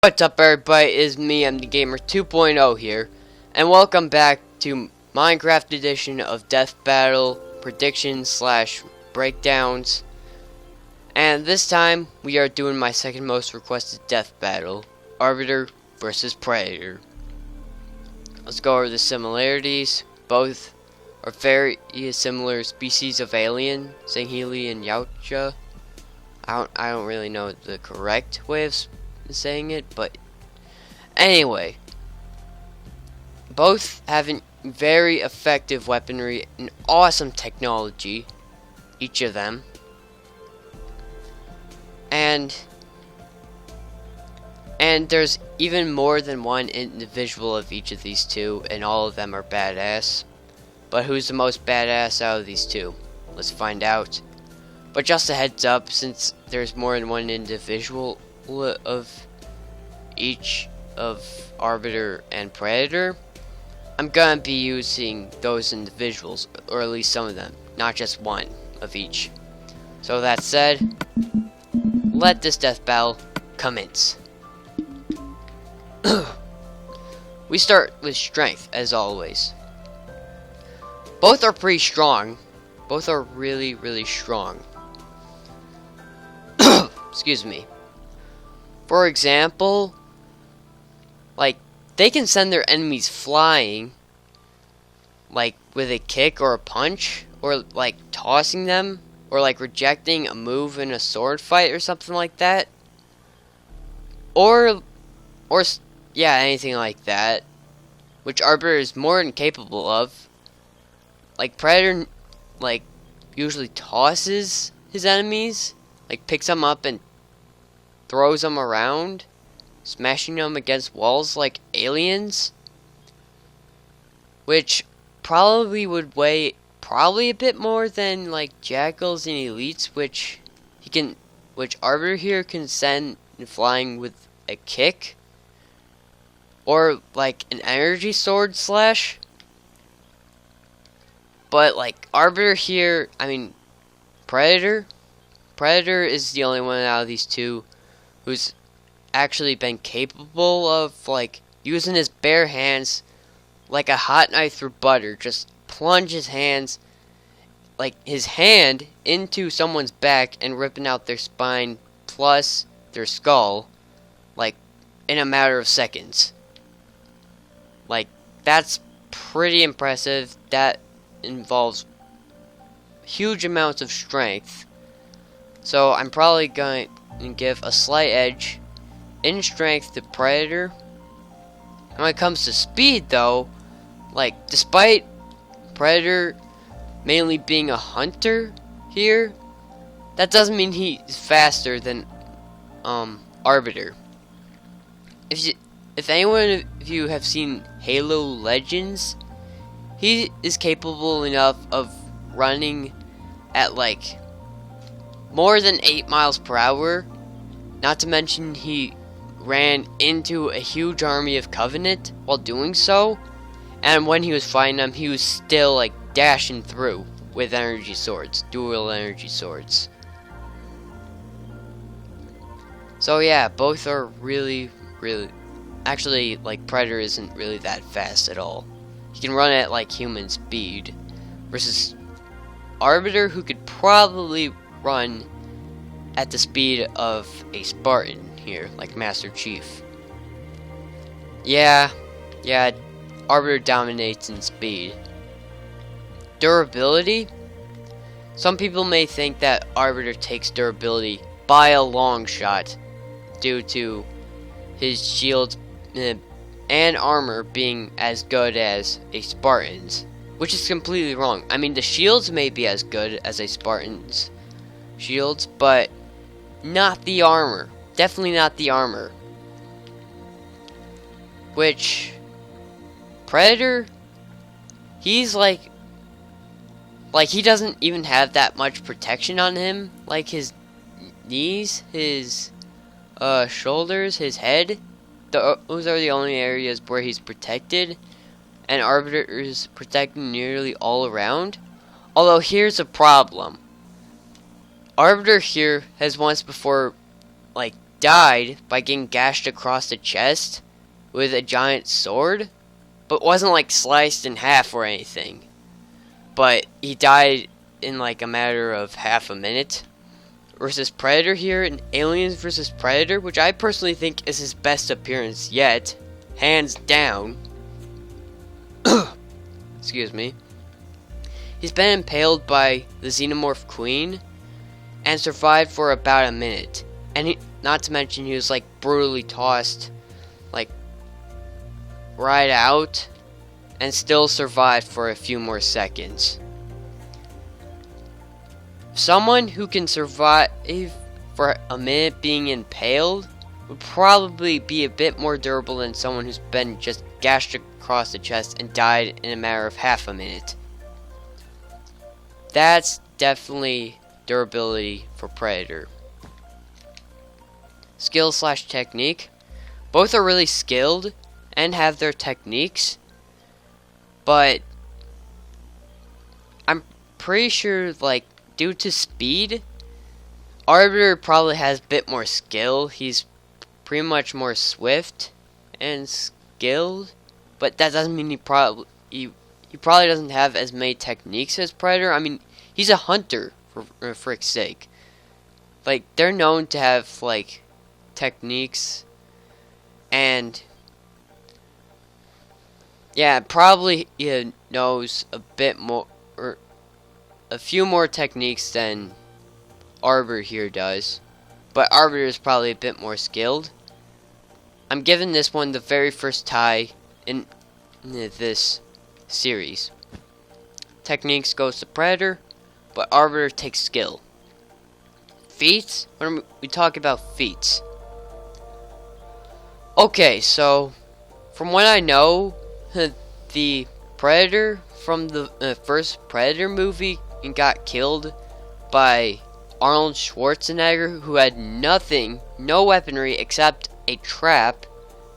What's up, everybody? It is me, I'm the Gamer 2.0 here, and welcome back to Minecraft edition of Death Battle predictions slash breakdowns. And this time we are doing my second most requested death battle, Arbiter versus Predator. Let's go over the similarities. Both are very similar species of alien, Sangheli and Yautja. I don't really know the correct way of saying it, but anyway, both having very effective weaponry and awesome technology, each of them, and there's even more than one individual of each of these two, and all of them are badass. But who's the most badass out of these two? Let's find out. But just a heads up, since there's more than one individual of each of Arbiter and Predator, I'm gonna be using those individuals, or at least some of them, not just one of each. So that said, let this death battle commence. We start with strength, as always. Both are pretty strong. Both are really, really strong. Excuse me. For example, like, they can send their enemies flying, like, with a kick or a punch, or, like, tossing them, or, like, rejecting a move in a sword fight or something like that. Or, yeah, anything like that, which Arbiter is more than capable of. Like, Predator, like, usually tosses his enemies, like, picks them up and throws them around, smashing them against walls like aliens, which probably would weigh a bit more than like jackals and elites, which Arbiter here can send flying with a kick, or like an energy sword slash. But like Arbiter here, I mean Predator is the only one out of these two who's actually been capable of like using his bare hands like a hot knife through butter, just plunge his hands, like his hand, into someone's back and ripping out their spine plus their skull, like in a matter of seconds. Like, that's pretty impressive. That involves huge amounts of strength. So I'm probably going to give a slight edge in strength to Predator. And when it comes to speed, though, like, despite Predator mainly being a hunter here, that doesn't mean he's faster than Arbiter. If anyone of you have seen Halo Legends, he is capable enough of running at like more than 8 miles per hour. Not to mention he ran into a huge army of Covenant while doing so, and when he was fighting them, he was still like dashing through with energy swords, dual energy swords. So yeah, both are really, actually, like, Predator isn't really that fast at all. He can run at like human speed, versus Arbiter, who could probably run at the speed of a Spartan here, like Master Chief. Yeah, Arbiter dominates in speed. Durability? Some people may think that Arbiter takes durability by a long shot due to his shields and armor being as good as a Spartan's, which is completely wrong. I mean, the shields may be as good as a Spartan's shields, but not the armor. Definitely not the armor. Which Predator, he's like he doesn't even have that much protection on him. Like his knees, his shoulders, his head, those are the only areas where he's protected, and Arbiter is protecting nearly all around. Although here's a problem. Arbiter here has once before, like, died by getting gashed across the chest with a giant sword, but wasn't like sliced in half or anything. But he died in like a matter of half a minute. Versus Predator here in Aliens vs. Predator, which I personally think is his best appearance yet, hands down. Excuse me. He's been impaled by the Xenomorph Queen and survived for about a minute. And not to mention he was like brutally tossed like right out and still survived for a few more seconds. Someone who can survive for a minute being impaled would probably be a bit more durable than someone who's been just gashed across the chest and died in a matter of half a minute. That's definitely durability for Predator. Skill / technique. Both are really skilled and have their techniques, but I'm pretty sure like due to speed, Arbiter probably has a bit more skill. He's pretty much more swift and skilled, but that doesn't mean he probably doesn't have as many techniques as Predator. I mean, he's a hunter for frick's sake. Like, they're known to have like techniques, and yeah, probably he knows a bit more, or a few more techniques than Arbiter here does, but Arbiter is probably a bit more skilled. I'm giving this one the very first tie in this series. Techniques goes to Predator, but Arbiter takes skill. Feats? When we talk about feats. Okay, so from what I know, the Predator from the first Predator movie got killed by Arnold Schwarzenegger, who had no weaponry except a trap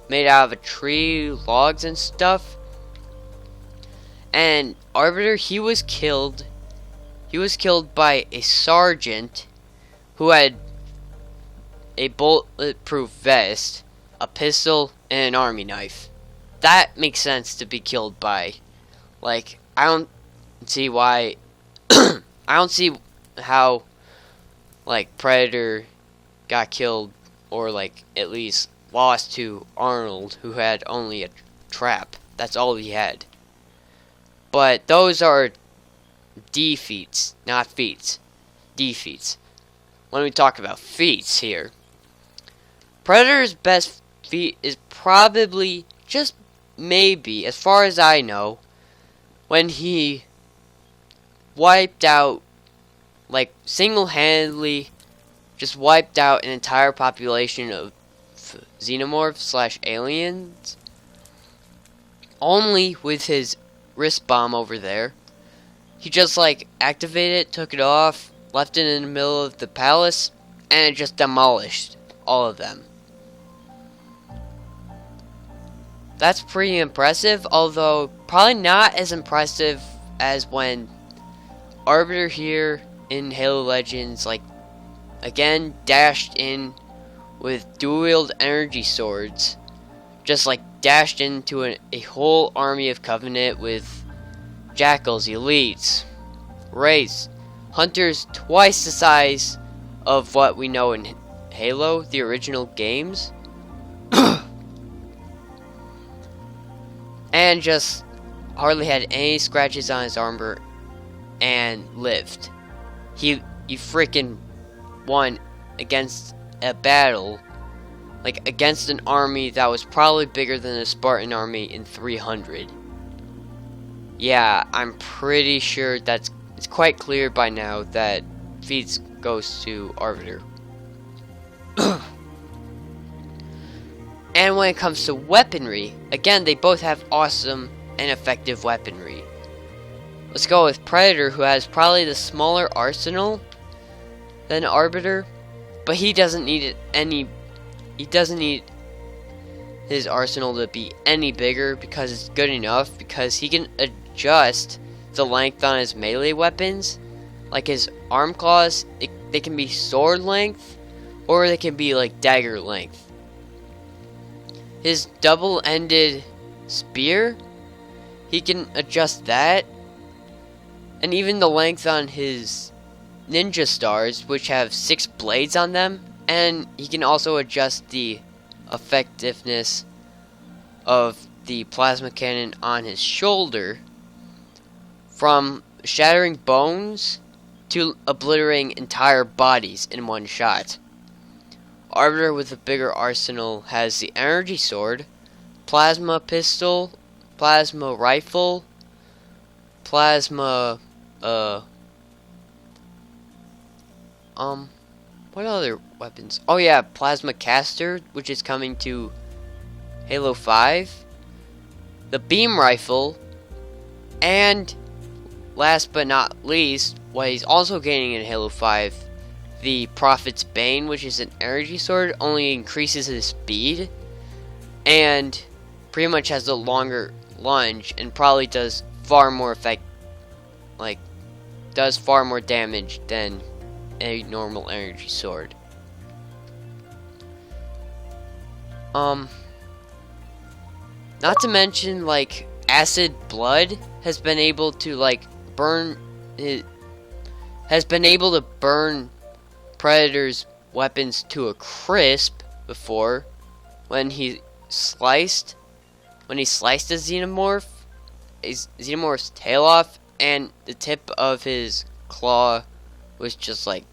made out of a tree, logs and stuff. And Arbiter, he was killed by a sergeant who had a bulletproof vest, a pistol, and an army knife. That makes sense to be killed by. Like, I don't see why I don't see how like Predator got killed, or like at least lost to Arnold, who had only a trap. That's all he had. But those are defeats, not feats. Defeats. When we talk about feats here, Predator's best feat is probably, just maybe, as far as I know, when he wiped out, like single-handedly just wiped out an entire population of xenomorphs / aliens only with his wrist bomb over there. He just like activated it, took it off, left it in the middle of the palace, and it just demolished all of them. That's pretty impressive, although probably not as impressive as when Arbiter here in Halo Legends, like, again, dashed in with dual-wield energy swords, just like dashed into a whole army of Covenant with Jackals, Elites, Wraiths, Hunters twice the size of what we know in Halo, the original games, and just hardly had any scratches on his armor and lived. He freaking won against a battle, like against an army that was probably bigger than the Spartan army in 300. Yeah, I'm pretty sure it's quite clear by now that feats goes to Arbiter. And when it comes to weaponry, again, they both have awesome and effective weaponry. Let's go with Predator, who has probably the smaller arsenal than Arbiter, but he doesn't need his arsenal to be any bigger, because it's good enough, because he can adjust the length on his melee weapons. Like his arm claws, they can be sword length, or they can be like dagger length. His double-ended spear, he can adjust that, and even the length on his ninja stars, which have 6 blades on them, and he can also adjust the effectiveness of the plasma cannon on his shoulder from shattering bones to obliterating entire bodies in one shot. Arbiter with a bigger arsenal has the energy sword, plasma pistol, plasma rifle, plasma, what other weapons? Oh yeah, plasma caster, which is coming to Halo 5, the beam rifle, and last but not least, what he's also gaining in Halo 5, the Prophet's Bane, which is an energy sword, only increases his speed, and pretty much has a longer lunge, and probably does far more does far more damage than a normal energy sword. Not to mention, like, acid blood has been able to burn Predator's weapons to a crisp before when he sliced a xenomorph's tail off, and the tip of his claw was just like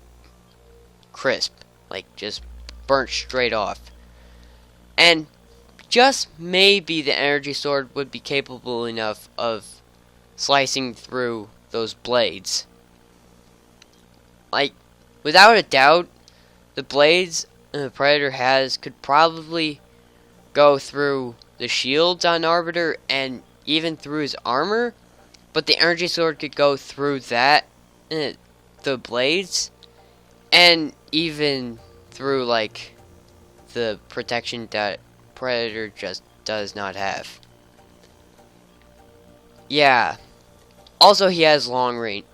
crisp, like just burnt straight off. And just maybe the energy sword would be capable enough of slicing through those blades. Like, without a doubt, the blades the Predator has could probably go through the shields on Arbiter and even through his armor, but the energy sword could go through that, the blades, and even through like the protection that Predator just does not have. Yeah. Also, he has long range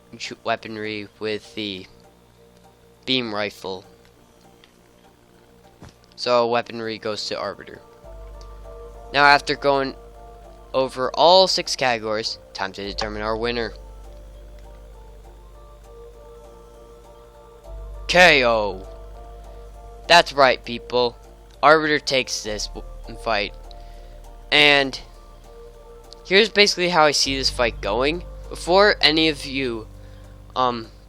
weaponry with the beam rifle. So weaponry goes to Arbiter. Now, after going over all 6 categories, time to determine our winner. KO. That's right, people. Arbiter takes this fight. And here's basically how I see this fight going. Before any of you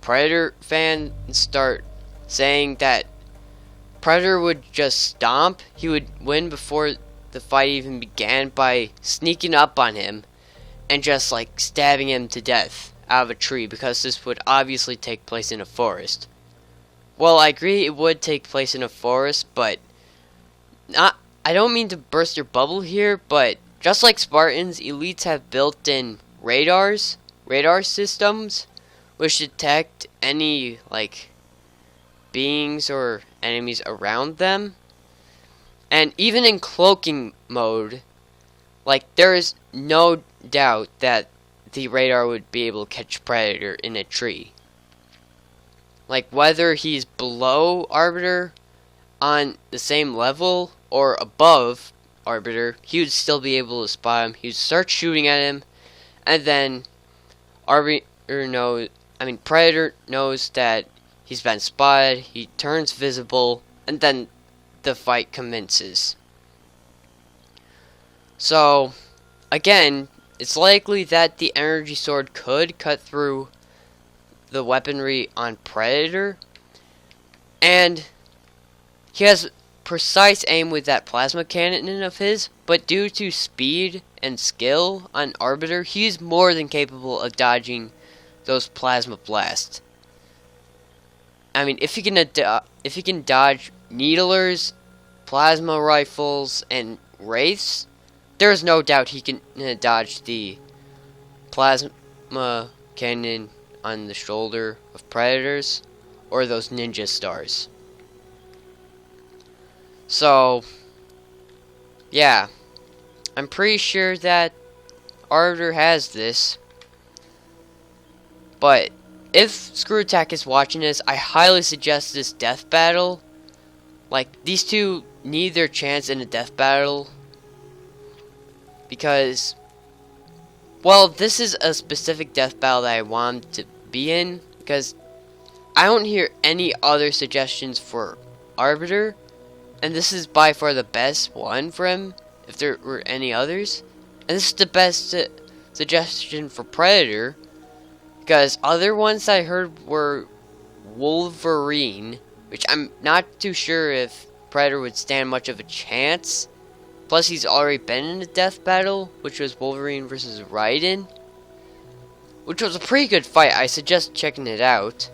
Predator fans start saying that Predator would just stomp, he would win before the fight even began by sneaking up on him and just like stabbing him to death out of a tree, because this would obviously take place in a forest. Well, I agree it would take place in a forest, but I don't mean to burst your bubble here, but just like Spartans, elites have built-in radar systems which detect any like beings or enemies around them. And even in cloaking mode, like, there is no doubt that the radar would be able to catch Predator in a tree. Like, whether he's below Arbiter on the same level or above Arbiter, he would still be able to spot him. He would start shooting at him, and then Predator knows that he's been spotted, he turns visible, and then the fight commences. So, again, it's likely that the energy sword could cut through the weaponry on Predator, and he has precise aim with that plasma cannon of his, but due to speed and skill on Arbiter, he's more than capable of dodging those plasma blasts. I mean, if he can dodge needlers, plasma rifles, and wraiths, there's no doubt he can dodge the plasma cannon on the shoulder of Predators or those ninja stars. So, yeah, I'm pretty sure that Arbiter has this. But if Screw Attack is watching this, I highly suggest this death battle Like, these two need their chance in a death battle. Because, well, this is a specific death battle that I want to be in. Because I don't hear any other suggestions for Arbiter. And this is by far the best one for him, if there were any others. And this is the best suggestion for Predator. Because other ones I heard were Wolverine, which I'm not too sure if Predator would stand much of a chance. Plus, he's already been in a death battle, which was Wolverine versus Raiden, which was a pretty good fight. I suggest checking it out.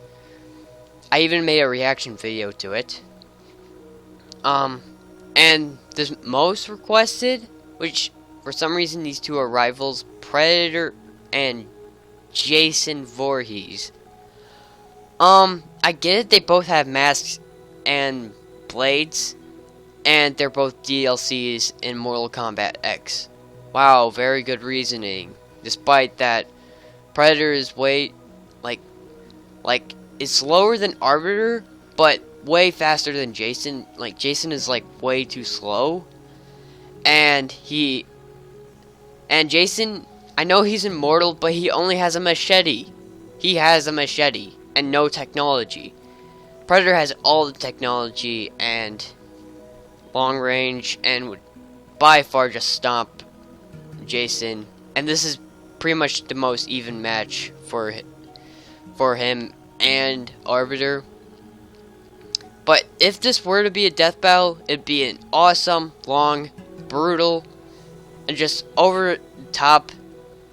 I even made a reaction video to it. And the most requested, which for some reason these two are rivals, Predator and Jason Voorhees. I get it, they both have masks and blades, and they're both DLCs in Mortal Kombat X. Wow, very good reasoning. Despite that, Predator is way, like, is slower than Arbiter, but way faster than Jason. Like, Jason is, like, way too slow. And Jason, I know he's immortal, but he only has a machete. He has a machete and no technology. Predator has all the technology and long range and would by far just stomp Jason. And this is pretty much the most even match for him and Arbiter. But if this were to be a death battle, it'd be an awesome, long, brutal, and just over the top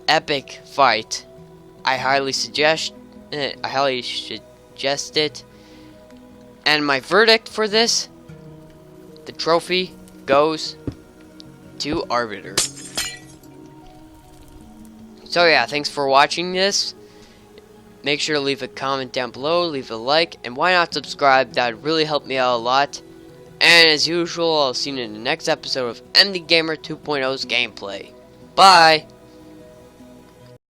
epic fight. I highly suggest it. And my verdict for this, the trophy goes to Arbiter. So yeah, thanks for watching this. Make sure to leave a comment down below, leave a like, and why not subscribe? That would really help me out a lot. And as usual, I'll see you in the next episode of MD Gamer 2.0's gameplay. Bye!